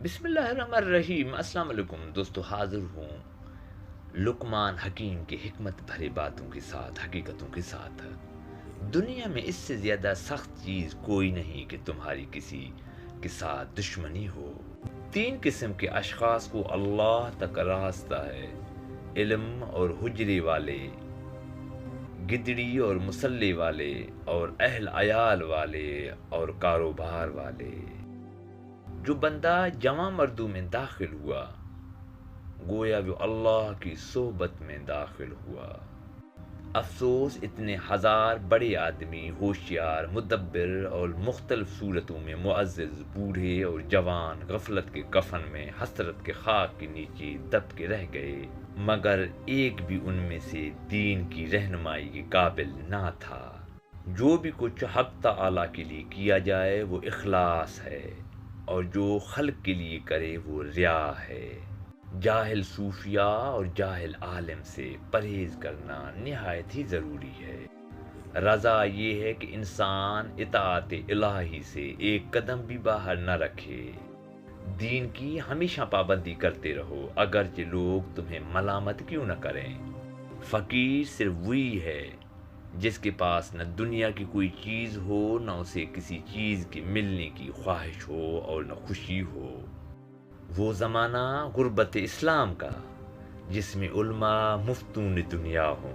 بسم اللہ الرحمن الرحیم۔ السلام علیکم دوستو، حاضر ہوں لقمان حکیم کی حکمت بھری باتوں کے ساتھ، حقیقتوں کے ساتھ۔ دنیا میں اس سے زیادہ سخت چیز کوئی نہیں کہ تمہاری کسی کے ساتھ دشمنی ہو۔ تین قسم کے اشخاص کو اللہ تک راستہ ہے: علم اور حجرے والے، گدڑی اور مسلح والے، اور اہل عیال والے اور کاروبار والے۔ جو بندہ جوان مردوں میں داخل ہوا، گویا وہ اللہ کی صحبت میں داخل ہوا۔ افسوس، اتنے ہزار بڑے آدمی، ہوشیار، مدبر اور مختلف صورتوں میں معزز، بوڑھے اور جوان، غفلت کے کفن میں حسرت کے خاک کے نیچے دب کے رہ گئے، مگر ایک بھی ان میں سے دین کی رہنمائی کے قابل نہ تھا۔ جو بھی کچھ حق تعالیٰ کے لیے کیا جائے وہ اخلاص ہے، اور جو خلق کے لیے کرے وہ ریا ہے۔ جاہل صوفیاء اور جاہل عالم سے پرہیز کرنا نہایت ہی ضروری ہے۔ رضا یہ ہے کہ انسان اطاعت الہی سے ایک قدم بھی باہر نہ رکھے۔ دین کی ہمیشہ پابندی کرتے رہو، اگرچہ لوگ تمہیں ملامت کیوں نہ کریں۔ فقیر صرف وہی ہے جس کے پاس نہ دنیا کی کوئی چیز ہو، نہ اسے کسی چیز کے ملنے کی خواہش ہو اور نہ خوشی ہو۔ وہ زمانہ غربت اسلام کا جس میں علماء مفتون دنیا ہوں۔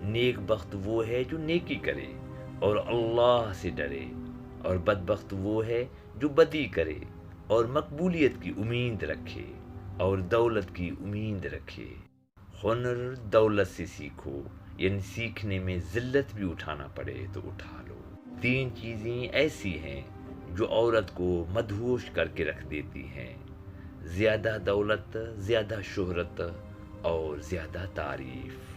نیک بخت وہ ہے جو نیکی کرے اور اللہ سے ڈرے، اور بدبخت وہ ہے جو بدی کرے اور مقبولیت کی امید رکھے اور دولت کی امید رکھے۔ ہنر دولت سے سیکھو، یعنی سیکھنے میں ذلت بھی اٹھانا پڑے تو اٹھا لو۔ تین چیزیں ایسی ہیں جو عورت کو مدہوش کر کے رکھ دیتی ہیں: زیادہ دولت، زیادہ شہرت اور زیادہ تعریف۔